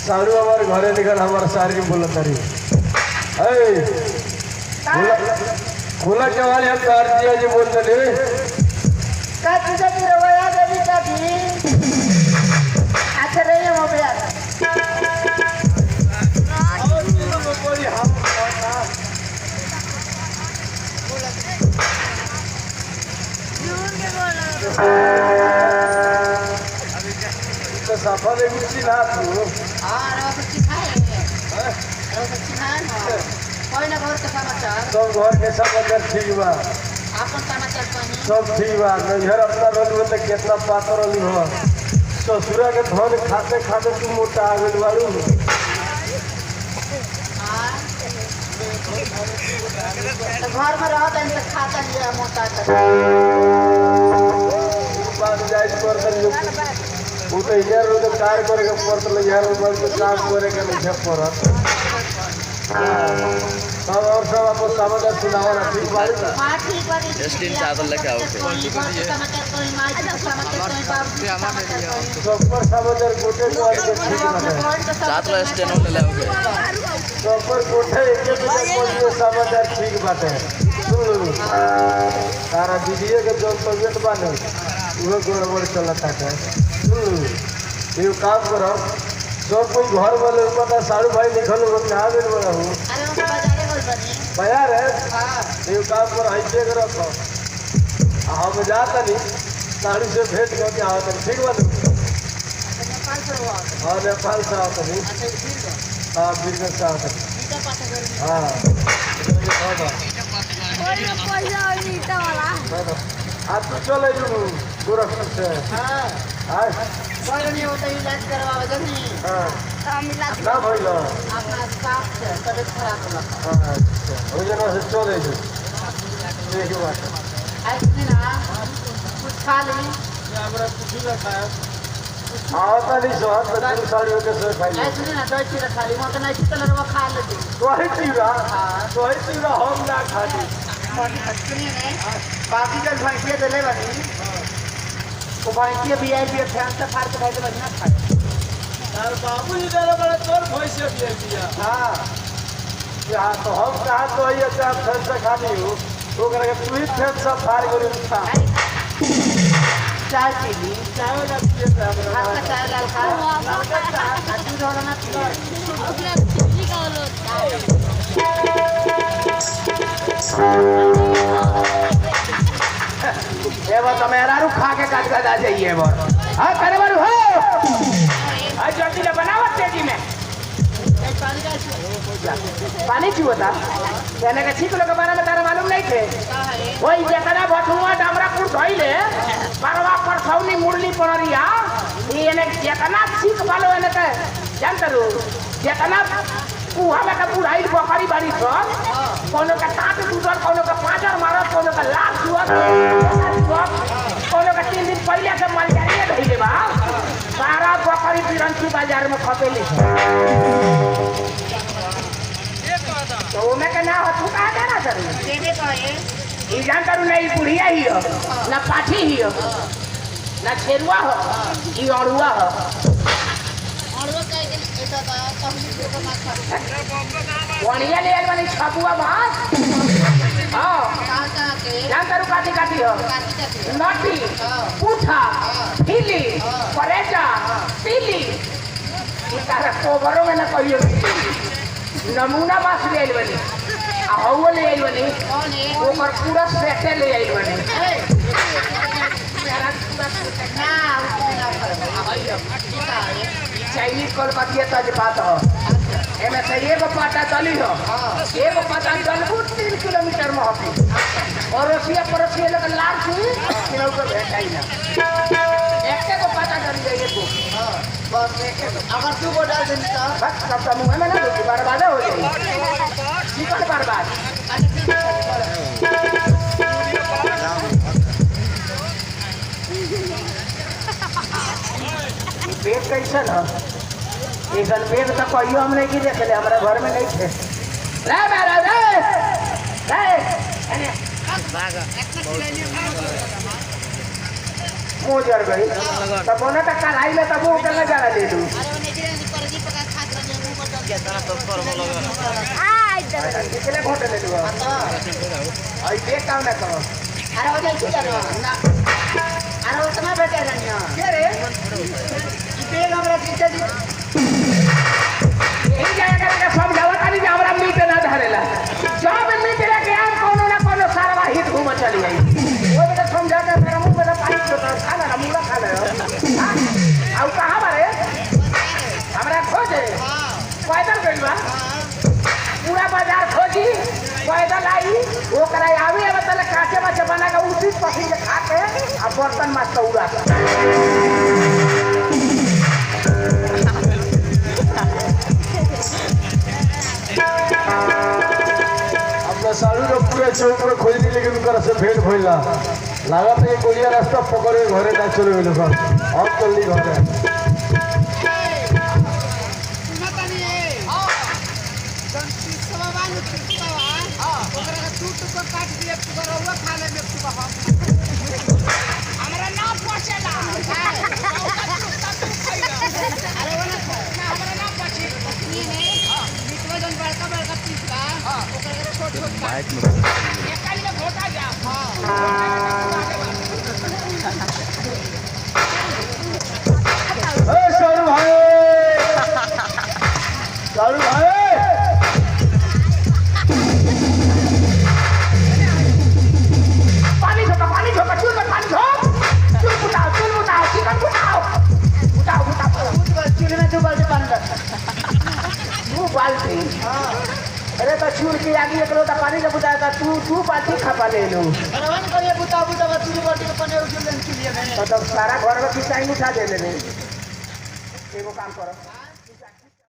सारू हमारे घरे निकल हमारे सारी बोला तारी खुला केवाल हम कार दिया जी बोलते थे का तुझे की रवाया देवी का भी अच्छा रही है मोबाइल तो सफा ले कुछ ना तू हां रो कुछ खाए रो कुछ खाए कोई ना घर के समाचार सब घर के समाचार ठीक बा आपन समाचार कहीं सब ठीक बा नैहर अपना रोल में तो कितना पातर रही हो ससुरा के धन खाते खाते तू मोटा आ गई बारू हां तो घर में रहत है तो खाता लिया मोटा कर बात जाए पर वो तो यार वो तो कार करे के पड़त ले यार वो तो काम करे के नहीं पड़त सब और सब आपको समाचार सुनाओ ना ठीक बात है हां ठीक बात है स्टीम चावल लेके आओ समाचार कोई माई समाचार कोई बाप सब पर समाचार गोटे को आके ठीक बात है सात लो स्टेनो ले आओगे सब पर गोटे एक दूसरे समाचार ठीक बात है सुन तारा दीदी के जो तबियत बाने वो गड़बड़ चलता है ये काम करो सब कोई घर वाले पता सारू भाई निकल वो कहाँ मिल रहा हूँ अरे वो बाजारे बोल बनी बाजार है हां ये काम करो ऐसे करो हम जाता नहीं सारू से भेंट करके आता ठीक बात नेपाल से हुआ हाँ नेपाल से आता नहीं अच्छा फिर हाँ बिजनेस से आता ईटा पाता कर हाँ कोई ना पैसा ईटा वाला आज तू चले गोरखपुर से हां आज कोई नहीं होता इलाज करवावे जनी हाँ हम इलाज ना भाई ना अपना साफ से तबीयत खराब होला अच्छा हो जाना से चले जो यही बात है ऐसे ना कुछ खा ली हमरा कुछ ना खाया आता नहीं सो हाथ में साड़ी के से खाई ऐसे ना दो चीज खा ली मत नहीं चिकन रवा खा ले तो ही चीरा हम ना खाती बाकी जब भैंसिया दिले बनी तो भैंसिया भी आई भी फैन से फाड़ के खाई तो बढ़िया खाए यार बाबू जी दे बड़े तोर पैसे दिए दिया हां या तो हम कहा तो ये चार फैन से खानी हो तो करके तू ही फैन से फाड़ कर खा चाय पी ली चाय ना पिए हाथ का चाय लाल खा तू रोना ना पी ये वो तो मेरा रू खा के काट आ जाइए वो हां करे बारू हो आज जल्दी ले बनावट तेजी में पानी क्यों था कहने का ठीक लोग बारे में तारा मालूम नहीं थे वही जेतना भटुआ डामरापुर धइले परवा पर सौनी मुरली पड़रिया ये ने जेतना ठीक वालो ने के जानत रू जेतना कुहा में का बुढ़ाई बकरी बाड़ी सब कोनो का काट दूसर कोनो का पांचर मारत कोनो का लाख जुआ कोनो का 3 दिन पहले से मर जाइए धइले बा सारा बकरी बिरंची बाजार में खपेले तो मैं कहना तू कहा देना सर देने का है ई जान करू नहीं बुढ़िया ही हो ना पाठी ही हो ना छेरुआ हो ई अड़ुआ हो और वो कह के ऐसा का पब्लिक को ना खा वणिया ले आल वाली छपुआ भात हां का के जान करू काटी काटी हो काटी काटी नटी पूठा हिली परेजा पीली ई तारा कोबरो में ना कहियो नमूना मास ले आइल बनी आ हवा ले आइल बनी कौन है ओकर पूरा सेटे ले आइल बनी ना उसने ना कर चाइनीज कल बतिया तज बात हो एमे से एगो पाटा चली हो एगो पाटा चलबू 3 किलोमीटर में होती और रसिया परसिया लग लाग छी केहू के भेटाई ना एके को पाटा चली जाइए तो बस एक अगर तू वो डाल देनी तो बस सब मुंह में ना दो बर्बाद हो जाए चिकन बर्बाद पेट कैसे ना एक पेट तो कहियो हम नहीं की देख ले हमारे घर में नहीं थे रे मेरा रे मुँह जर गई तब उन्हें तो कढ़ाई में तब वो कर लगा ले लूँ कितने घोटे ले लूँ आई देख काम ना करो अरे हो जाए क्या ना अरे उतना बेटे रनिया क्या रे बेग हमरा पीछे यही जाएगा कि सब जावत आनी हमरा मीट ना धरेला जब मीट लेके आम कोनो ना कोनो सारा हिट घूम चली आई वो बेटा समझा के मेरा मुंह में पानी छोटा खाना ना मुंह खा ले आउ कहां बारे हमरा खोजे पैदल गइलबा पूरा बाजार खोजी पैदल आई ओकरा आवे मतलब काचे बच्चे बना के उसी पसी के खा के आ बर्तन में तौरा अपना सालू लोग पूरे चौक में खोजनी लेकिन उनका से भेंट भइला लागत है गोलिया रास्ता पकड़े घरे ना चले गए लोग और चलनी घरे हमरा ना पहुंचेला अरे वो ना हमरा ना पहुंची ये ने बीचवा जन बड़का बड़का पीस बा ओकर छोट छोट बाइक में एकाई में घोटा जा ए सालू भाई पानी झोंका चूल में पानी झोंक चूल बुताओ चिकन बुताओ चूल्हे में 2 बाल्टी पानी रख 2 बाल्टी अरे तो चूल की आगे एक लोटा पानी जब बुताया था तू 2 बाल्टी खपा ले लो अरे वन करिए बुता 2 बाल्टी के पानी उठले चूल्हे में तो सारा घर में किसाई उठा दे लेने एगो काम करो